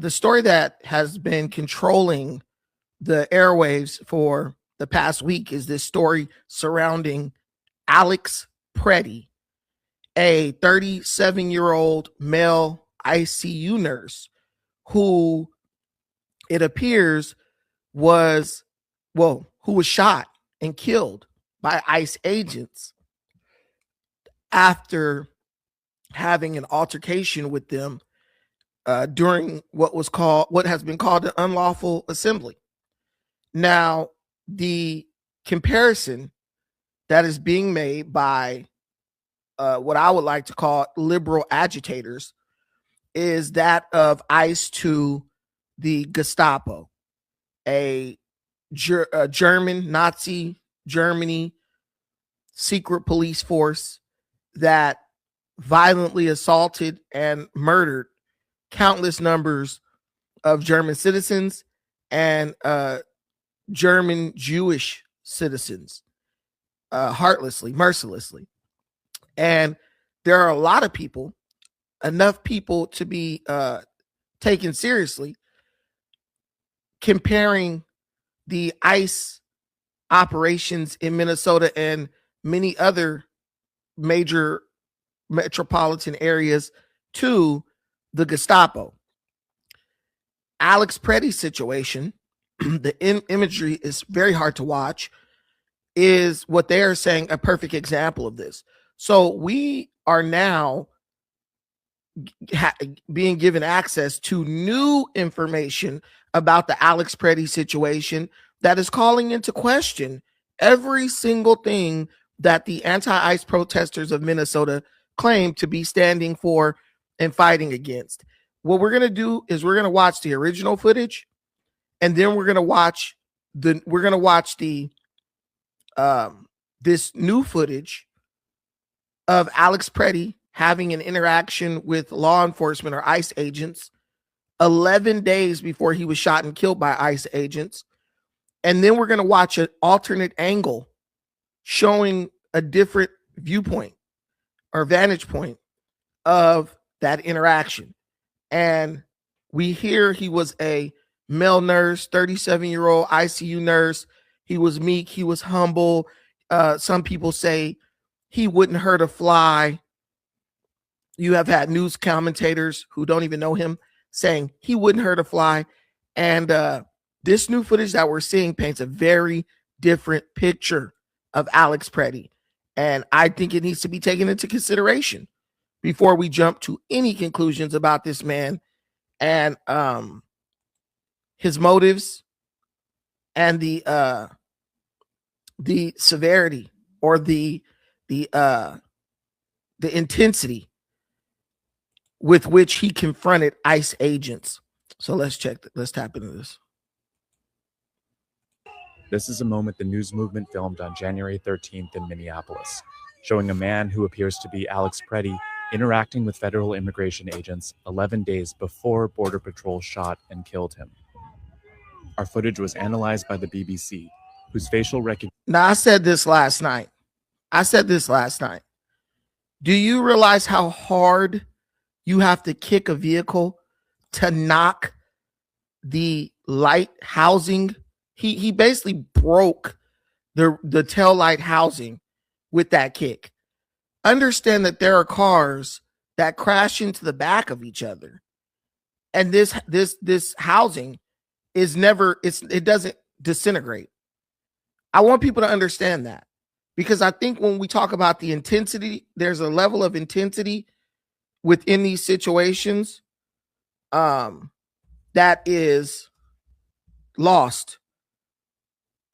the story that has been controlling the airwaves for the past week is this story surrounding Alex Pretti, a 37-year-old male ICU nurse who it appears who was shot and killed by ICE agents after having an altercation with them during what has been called an unlawful assembly. Now, the comparison that is being made by what I would like to call liberal agitators is that of ICE to the Gestapo, a German Nazi Germany secret police force that violently assaulted and murdered countless numbers of German citizens and German Jewish citizens heartlessly, mercilessly. And there are a lot of people, enough people to be taken seriously, comparing the ICE operations in Minnesota and many other major metropolitan areas to the Gestapo. Alex Pretti's situation, the imagery is very hard to watch, is what they are saying a perfect example of this. So we are now being given access to new information about the Alex Pretti situation that is calling into question every single thing that the anti-ICE protesters of Minnesota claim to be standing for and fighting against. What we're going to do is we're going to watch the original footage, and then we're going to watch the this new footage of Alex Pretti having an interaction with law enforcement or ICE agents 11 days before he was shot and killed by ICE agents. And then we're going to watch an alternate angle showing a different viewpoint or vantage point of that interaction. And we hear he was a male nurse, 37-year-old ICU nurse. He was meek. He was humble. Some people say he wouldn't hurt a fly. You have had news commentators who don't even know him saying he wouldn't hurt a fly. And this new footage that we're seeing paints a very different picture of Alex Pretti. And I think it needs to be taken into consideration before we jump to any conclusions about this man and his motives and the severity or the intensity with which he confronted ICE agents. So let's tap into this. This is a moment the news movement filmed on January 13th in Minneapolis, showing a man who appears to be Alex Pretti interacting with federal immigration agents 11 days before Border Patrol shot and killed him. Our footage was analyzed by the BBC, whose facial recognition... Now, I said this last night. Do you realize how hard you have to kick a vehicle to knock the light housing? He basically broke the tail light housing with that kick. Understand that there are cars that crash into the back of each other, and this housing is never, it doesn't disintegrate. I want people to understand that, because I think when we talk about the intensity, there's a level of intensity within these situations that is lost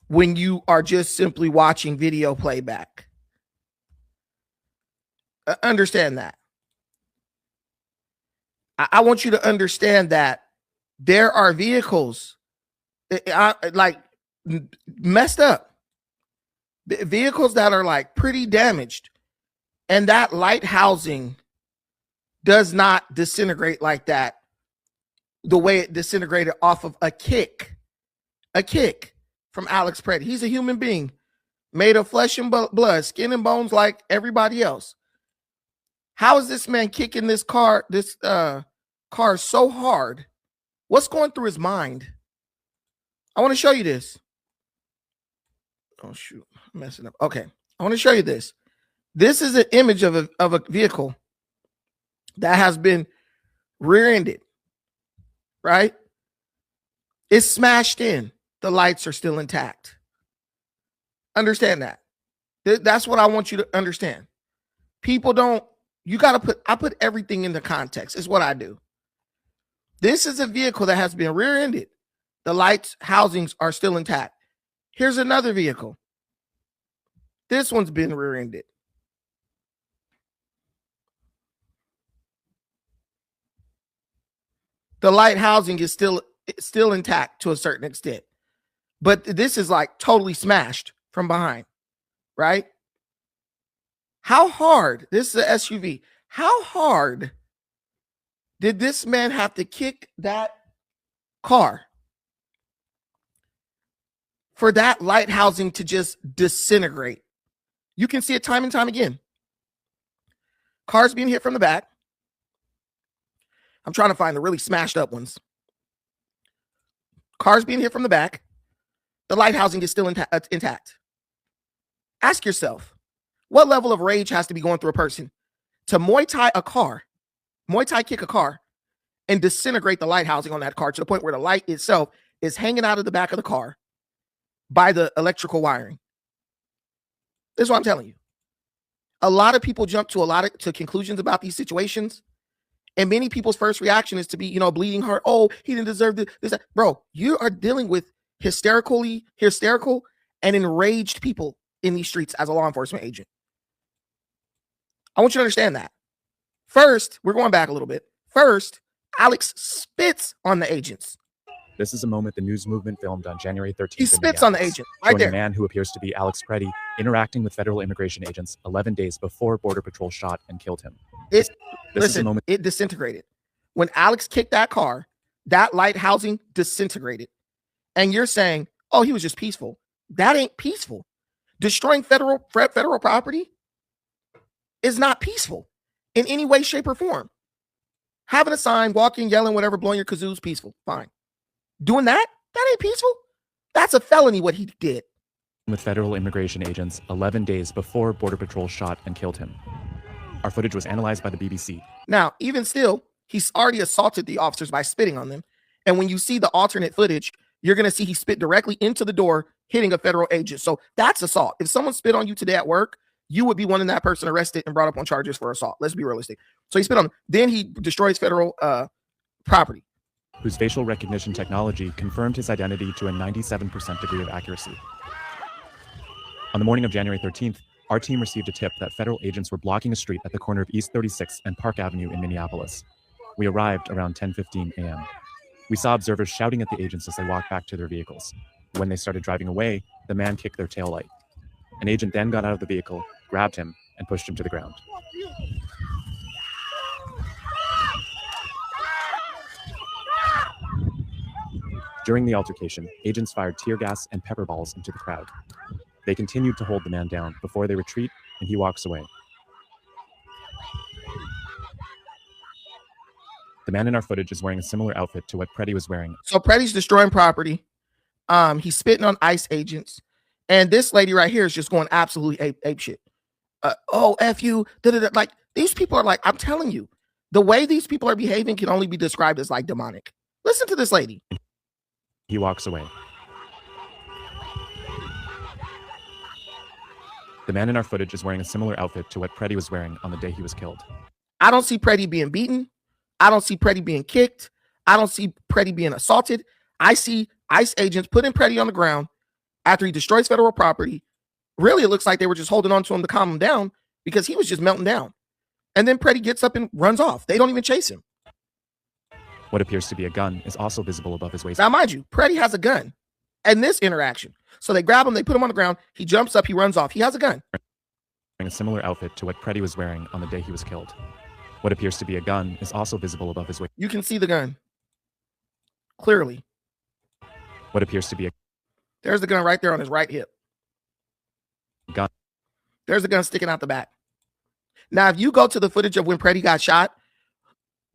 when you are just simply watching video playback. Understand that. I want you to understand that there are vehicles like messed up, vehicles that are like pretty damaged, and that light housing does not disintegrate like that, the way it disintegrated off of a kick from Alex Pretti. He's a human being made of flesh and blood, skin and bones like everybody else. How is this man kicking this car so hard What's going through his mind? I want to show you this. Oh, shoot. I'm messing up. Okay. I want to show you this. This is an image of a vehicle that has been rear-ended, right? It's smashed in. The lights are still intact. Understand that. That's what I want you to understand. People don't, I put everything into context. It's what I do. This is a vehicle that has been rear-ended. The lights, housings are still intact. Here's another vehicle. This one's been rear-ended. The light housing is still intact to a certain extent. But this is like totally smashed from behind, right? How hard, this is an SUV, how hard did this man have to kick that car for that light housing to just disintegrate? You can see it time and time again. Cars being hit from the back. I'm trying to find the really smashed up ones. Cars being hit from the back. The light housing is still intact. Ask yourself, what level of rage has to be going through a person to Muay Thai kick a car, and disintegrate the light housing on that car to the point where the light itself is hanging out of the back of the car by the electrical wiring? This is what I'm telling you. A lot of people jump to conclusions about these situations, and many people's first reaction is to be, bleeding heart. Oh, he didn't deserve this. Bro, you are dealing with hysterical and enraged people in these streets as a law enforcement agent. I want you to understand that. First, we're going back a little bit. First, Alex spits on the agents. This is a moment the news movement filmed on January 13th. He spits on the agent right there. A man who appears to be Alex Pretti interacting with federal immigration agents 11 days before Border Patrol shot and killed him. It disintegrated. When Alex kicked that car, that light housing disintegrated. And you're saying, oh, he was just peaceful. That ain't peaceful. Destroying federal property is not peaceful in any way, shape, or form. Having a sign, walking, yelling, whatever, blowing your kazoos, peaceful. Fine. Doing that ain't peaceful. That's a felony what he did. With federal immigration agents 11 days before Border Patrol shot and killed him. Our footage was analyzed by the BBC. Now, even still, he's already assaulted the officers by spitting on them. And when you see the alternate footage, you're going to see he spit directly into the door, hitting a federal agent. So that's assault. If someone spit on you today at work, you would be wanting that person arrested and brought up on charges for assault. Let's be realistic. So he spit on him. Then he destroys federal property. Whose facial recognition technology confirmed his identity to a 97% degree of accuracy. On the morning of January 13th, our team received a tip that federal agents were blocking a street at the corner of East 36th and Park Avenue in Minneapolis. We arrived around 10:15 a.m. We saw observers shouting at the agents as they walked back to their vehicles. When they started driving away, the man kicked their taillight. An agent then got out of the vehicle, grabbed him, and pushed him to the ground. During the altercation, agents fired tear gas and pepper balls into the crowd. They continued to hold the man down before they retreat, and he walks away. The man in our footage is wearing a similar outfit to what Pretti was wearing. So Pretti's destroying property. He's spitting on ICE agents. And this lady right here is just going absolutely ape shit. Oh, F you. Like, these people are like, I'm telling you, the way these people are behaving can only be described as like demonic. Listen to this lady. He walks away. The man in our footage is wearing a similar outfit to what Pretti was wearing on the day he was killed. I don't see Pretti being beaten. I don't see Pretti being kicked. I don't see Pretti being assaulted. I see ICE agents putting Pretti on the ground after he destroys federal property. Really, it looks like they were just holding on to him to calm him down because he was just melting down. And then Pretti gets up and runs off. They don't even chase him. What appears to be a gun is also visible above his waist. Now, mind you, Pretti has a gun in this interaction. So they grab him, they put him on the ground, he jumps up, he runs off. He has a gun. Wearing a similar outfit to what Pretti was wearing on the day he was killed. What appears to be a gun is also visible above his waist. You can see the gun clearly. What appears to be a... There's the gun right there on his right hip. Gun. There's the gun sticking out the back. Now, if you go to the footage of when Pretti got shot,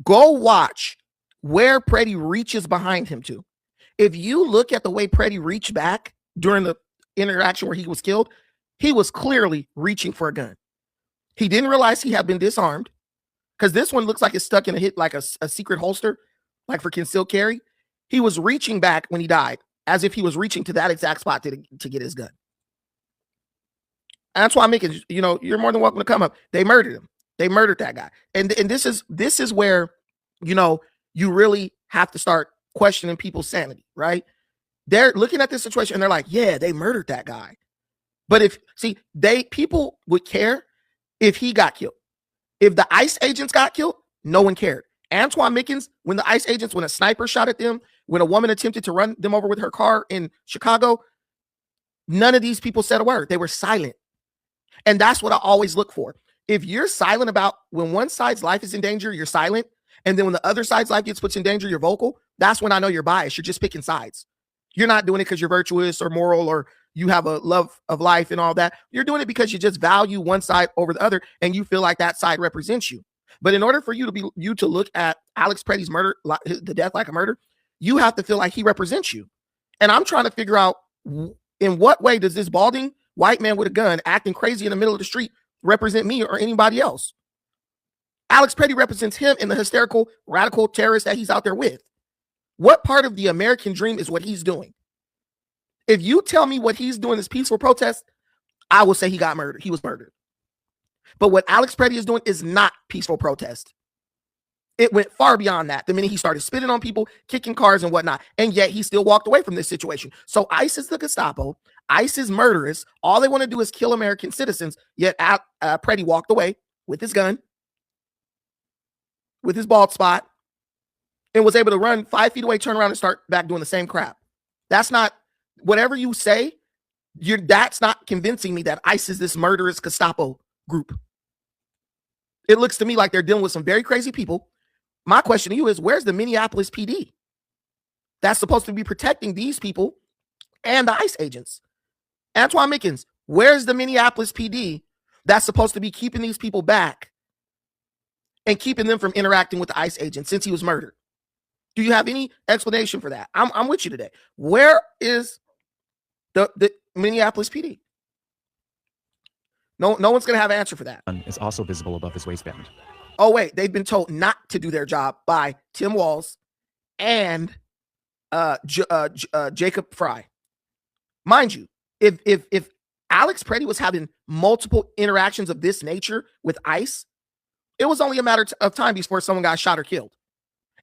go watch where Pretti reaches behind him to. If you look at the way Pretti reached back during the interaction where he was killed, he was clearly reaching for a gun. He didn't realize he had been disarmed, because this one looks like it's stuck in a secret holster, like for concealed carry. He was reaching back when he died, as if he was reaching to that exact spot to get his gun. And that's why I'm making, you're more than welcome to come up. They murdered him. They murdered that guy. And this is where, you really have to start questioning people's sanity, right? They're looking at this situation and they're like, yeah, they murdered that guy. But people would care if he got killed. If the ICE agents got killed, no one cared. Antoine Mickens, when a sniper shot at them, when a woman attempted to run them over with her car in Chicago, none of these people said a word. They were silent. And that's what I always look for. If you're silent about when one side's life is in danger, you're silent. And then when the other side's life gets put in danger, you're vocal. That's when I know you're biased. You're just picking sides. You're not doing it because you're virtuous or moral or you have a love of life and all that. You're doing it because you just value one side over the other and you feel like that side represents you. But in order for you to look at Alex Pretty's murder, the death like a murder, you have to feel like he represents you. And I'm trying to figure out, in what way does this balding white man with a gun acting crazy in the middle of the street represent me or anybody else? Alex Pretti represents him and the hysterical, radical terrorist that he's out there with. What part of the American dream is what he's doing? If you tell me what he's doing is peaceful protest, I will say he got murdered. He was murdered. But what Alex Pretti is doing is not peaceful protest. It went far beyond that the minute he started spitting on people, kicking cars and whatnot. And yet he still walked away from this situation. So ICE is the Gestapo. ICE is murderous. All they want to do is kill American citizens. Yet Pretti walked away with his gun, with his bald spot, and was able to run 5 feet away, turn around, and start back doing the same crap. That's not, whatever you say, that's not convincing me that ICE is this murderous Gestapo group. It looks to me like they're dealing with some very crazy people. My question to you is, where's the Minneapolis PD that's supposed to be protecting these people and the ICE agents? Antoine Mickens, where's the Minneapolis PD that's supposed to be keeping these people back and keeping them from interacting with the ICE agents since he was murdered? Do you have any explanation for that? I'm with you today. Where is the Minneapolis PD? No one's going to have an answer for that. Is also visible above his waistband. Oh, wait. They've been told not to do their job by Tim Walz and Jacob Fry. Mind you, if Alex Pretti was having multiple interactions of this nature with ICE, it was only a matter of time before someone got shot or killed.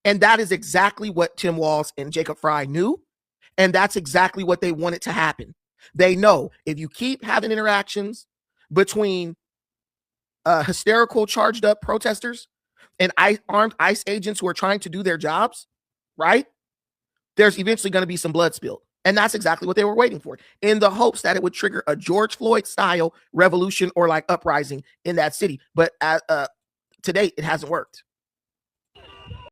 And that is exactly what Tim Walz and Jacob Fry knew. And that's exactly what they wanted to happen. They know if you keep having interactions between hysterical, charged up protesters and armed ICE agents who are trying to do their jobs, right? There's eventually going to be some blood spilled. And that's exactly what they were waiting for, in the hopes that it would trigger a George Floyd style revolution or like uprising in that city. But to date, it hasn't worked.